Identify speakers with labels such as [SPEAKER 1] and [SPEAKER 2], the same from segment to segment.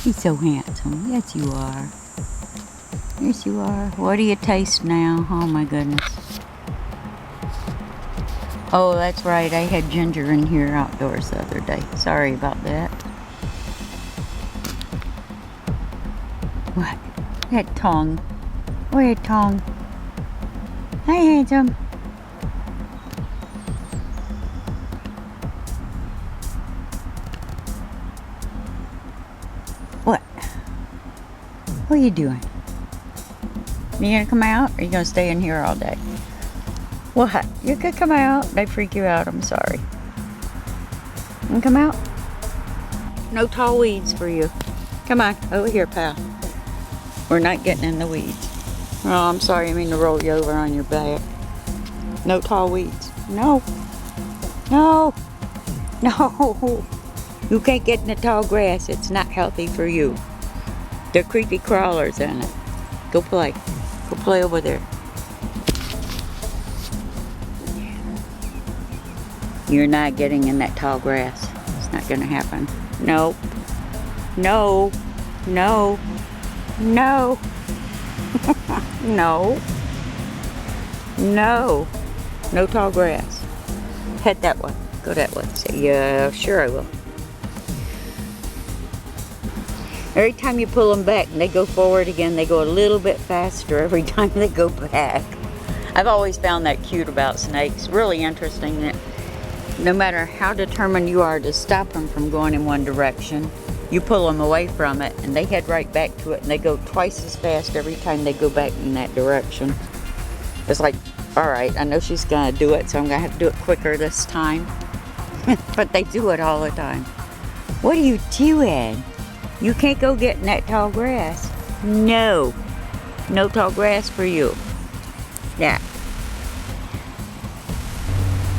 [SPEAKER 1] He's so handsome. Yes, you are. Yes, you are. What do you taste now? Oh, my goodness. Oh, that's right. I had ginger in here outdoors the other day. Sorry about that. What? That tongue. Weird tongue. Hi, handsome. What? What are you doing? You gonna come out, or are you gonna stay in here all day? What? You could come out. They freak you out. I'm sorry. You can come out? No tall weeds for you. Come on, over here, pal. We're not getting in the weeds. Oh, I'm sorry. I mean to roll you over on your back. No tall weeds. No. No. No. You can't get in the tall grass. It's not healthy for you. There are creepy crawlers in it. Go play. Go play over there. You're not getting in that tall grass. It's not gonna happen. No. No. No. No. No. No. No tall grass. Head that way. Go that way. Say, yeah, sure I will. Every time you pull them back and they go forward again, they go a little bit faster every time they go back. I've always found that cute about snakes. Really interesting that no matter how determined you are to stop them from going in one direction, you pull them away from it and they head right back to it, and they go twice as fast every time they go back in that direction. It's like, all right, I know she's gonna do it, so I'm gonna have to do it quicker this time. But they do it all the time. What are you doing? You can't go get in that tall grass. No. No tall grass for you. Yeah.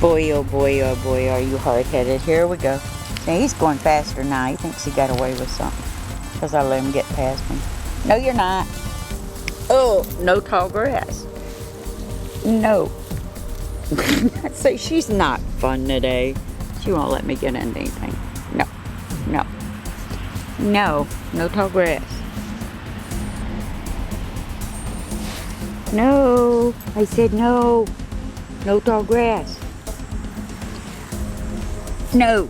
[SPEAKER 1] Boy, oh boy, are you hard-headed. Here we go. Now he's going faster now. He thinks he got away with something because I let him get past me. No, you're not. Oh, no tall grass. No. I say she's not fun today. She won't let me get into anything. No. No. No. No tall grass. No. I said no. No tall grass. No.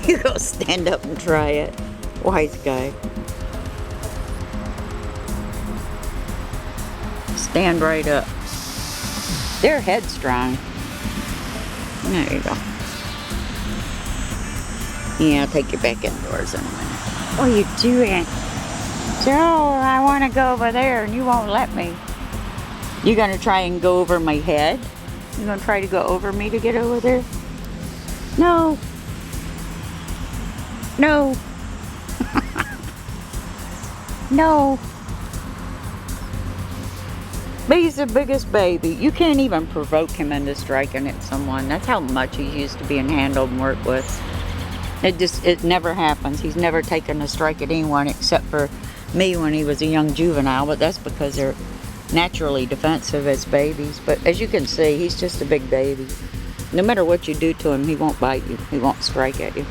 [SPEAKER 1] You go stand up and try it. Wise guy. Stand right up. They're headstrong. There you go. Yeah, I'll take you back indoors in a minute. What are you doing? Joe, I want to go over there and you won't let me. You gonna try and go over my head? You gonna try to go over me to get over there? No. No. No. But he's the biggest baby. You can't even provoke him into striking at someone. That's how much he's used to being handled and worked with. It never happens. He's never taken a strike at anyone except for me when he was a young juvenile, but that's because they're naturally defensive as babies. But as you can see, he's just a big baby. No matter what you do to him, he won't bite you. He won't strike at you.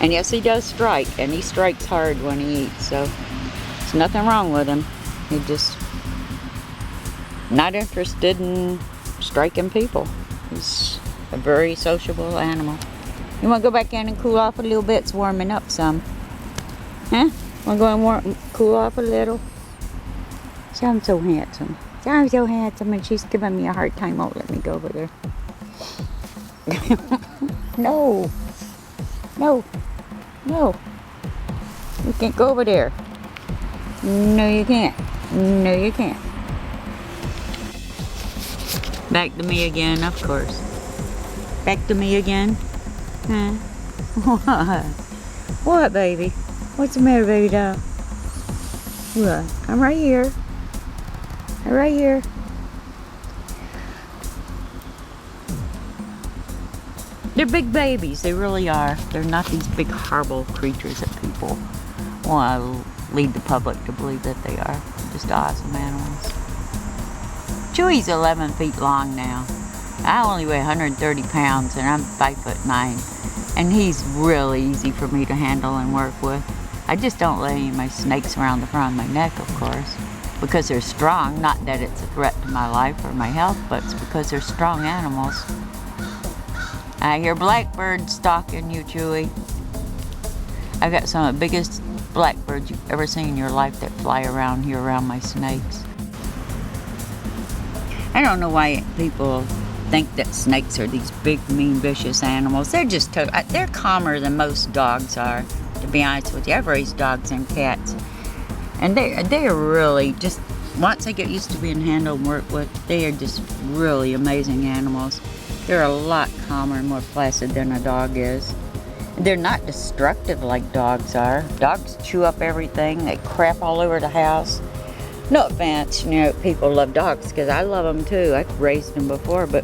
[SPEAKER 1] And yes, he does strike, and he strikes hard when he eats, so there's nothing wrong with him. He just not interested in striking people. He's a very sociable animal. You want to go back in and cool off a little bit? It's warming up some. Huh? Want to go and cool off a little? I'm so handsome. I'm so handsome, and she's giving me a hard time. Won't let me go over there. No. No. No. You can't go over there. No, you can't. No, you can't. Back to me again, of course. Back to me again. Huh? What? What, baby? What's the matter, baby doll? What? I'm right here. I'm right here. They're big babies. They really are. They're not these big, horrible creatures that people want to lead the public to believe that they are. They're just awesome animals. Chewy's 11 feet long now. I only weigh 130 pounds and I'm 5'9". And he's really easy for me to handle and work with. I just don't let any of my snakes around the front of my neck, of course, because they're strong. Not that it's a threat to my life or my health, but it's because they're strong animals. I hear blackbirds stalking you, Chewy. I've got some of the biggest blackbirds you've ever seen in your life that fly around here around my snakes. I don't know why people think that snakes are these big, mean, vicious animals. They're just they're calmer than most dogs are, to be honest with you. I've raised dogs and cats, and they are really just, once they get used to being handled and worked with, they are just really amazing animals. They're a lot calmer and more placid than a dog is. They're not destructive like dogs are. Dogs chew up everything. They crap all over the house. No offense, you know, people love dogs, because I love them too. I've raised them before, but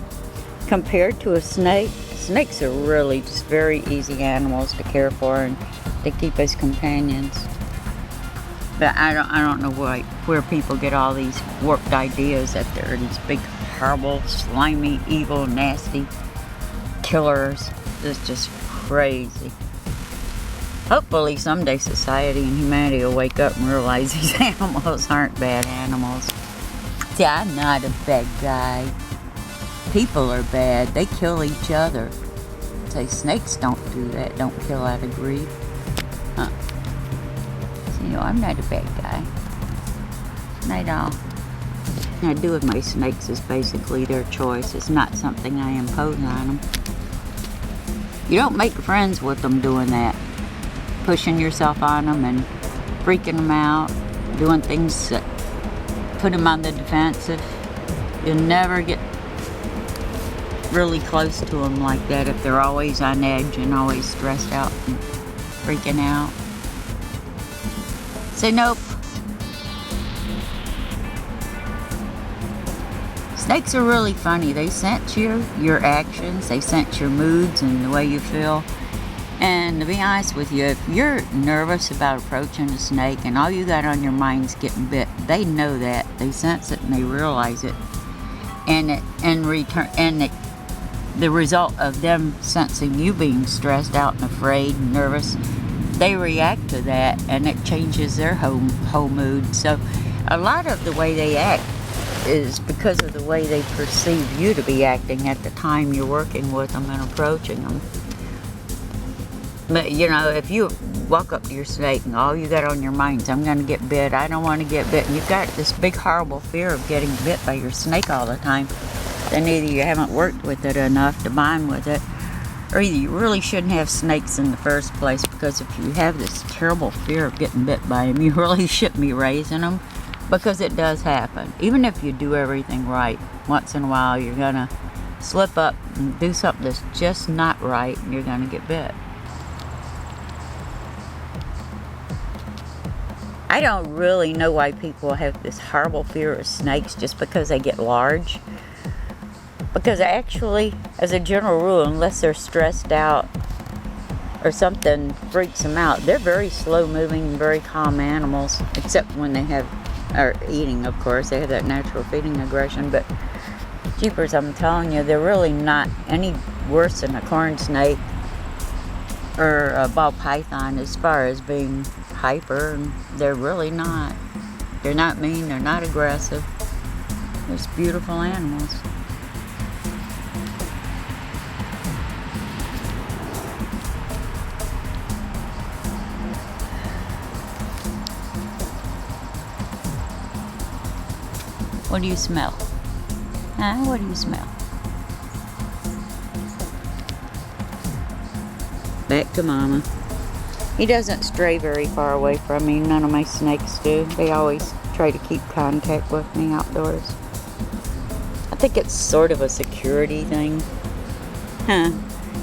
[SPEAKER 1] compared to a snake, snakes are really just very easy animals to care for and to keep as companions. But I don't know where people get all these warped ideas that they're these big, horrible, slimy, evil, nasty killers. It's just crazy. Hopefully someday society and humanity will wake up and realize these animals aren't bad animals. See, I'm not a bad guy. People are bad. They kill each other. Say snakes don't do that. Don't kill out of greed. Huh. So, you know, I'm not a bad guy. Not at all. What I do with my snakes is basically their choice. It's not something I impose on them. You don't make friends with them doing that. Pushing yourself on them and freaking them out. Doing things that put them on the defensive. You'll never get really close to them like that if they're always on edge and always stressed out and freaking out. Say nope. Snakes are really funny. They sense your actions, they sense your moods and the way you feel. And to be honest with you, if you're nervous about approaching a snake and all you got on your mind is getting bit, they know that. They sense it and they realize it. And the result of them sensing you being stressed out and afraid and nervous, they react to that and it changes their whole mood. So a lot of the way they act is because of the way they perceive you to be acting at the time you're working with them and approaching them. But you know, if you walk up to your snake and all you got on your mind is, I'm going to get bit, I don't want to get bit, and you've got this big horrible fear of getting bit by your snake all the time, then either you haven't worked with it enough to bond with it, or either you really shouldn't have snakes in the first place, because if you have this terrible fear of getting bit by them, you really shouldn't be raising them, because it does happen. Even if you do everything right, once in a while you're going to slip up and do something that's just not right, and you're going to get bit. I don't really know why people have this horrible fear of snakes just because they get large. Because actually, as a general rule, unless they're stressed out or something freaks them out, they're very slow-moving, very calm animals, except when they are eating, of course. They have that natural feeding aggression, but jeepers, I'm telling you, they're really not any worse than a corn snake or a ball python as far as being hyper, and they're really not. They're not mean, they're not aggressive. They're just beautiful animals. What do you smell? Huh? What do you smell? Back to Mama. He doesn't stray very far away from me. None of my snakes do. They always try to keep contact with me outdoors. I think it's sort of a security thing. Huh.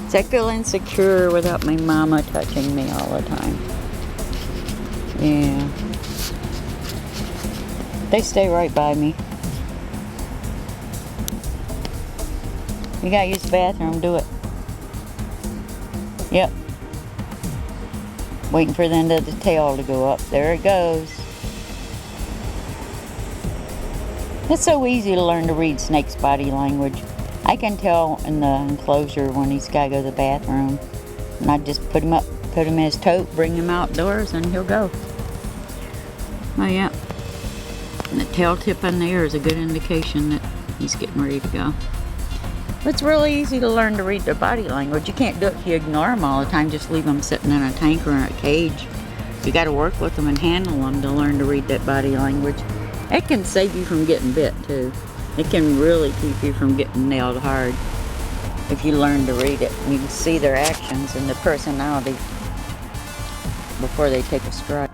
[SPEAKER 1] So I feel insecure without my mama touching me all the time. Yeah. They stay right by me. You gotta use the bathroom, do it. Yep. Waiting for the end of the tail to go up. There it goes. It's so easy to learn to read Snake's body language. I can tell in the enclosure when he's got to go to the bathroom. And I just put him up, put him in his tote, bring him outdoors, and he'll go. Oh yeah. And the tail tip in there is a good indication that he's getting ready to go. It's really easy to learn to read their body language. You can't do it if you ignore them all the time. Just leave them sitting in a tank or in a cage. You got to work with them and handle them to learn to read that body language. It can save you from getting bit too. It can really keep you from getting nailed hard if you learn to read it. You can see their actions and their personality before they take a strike.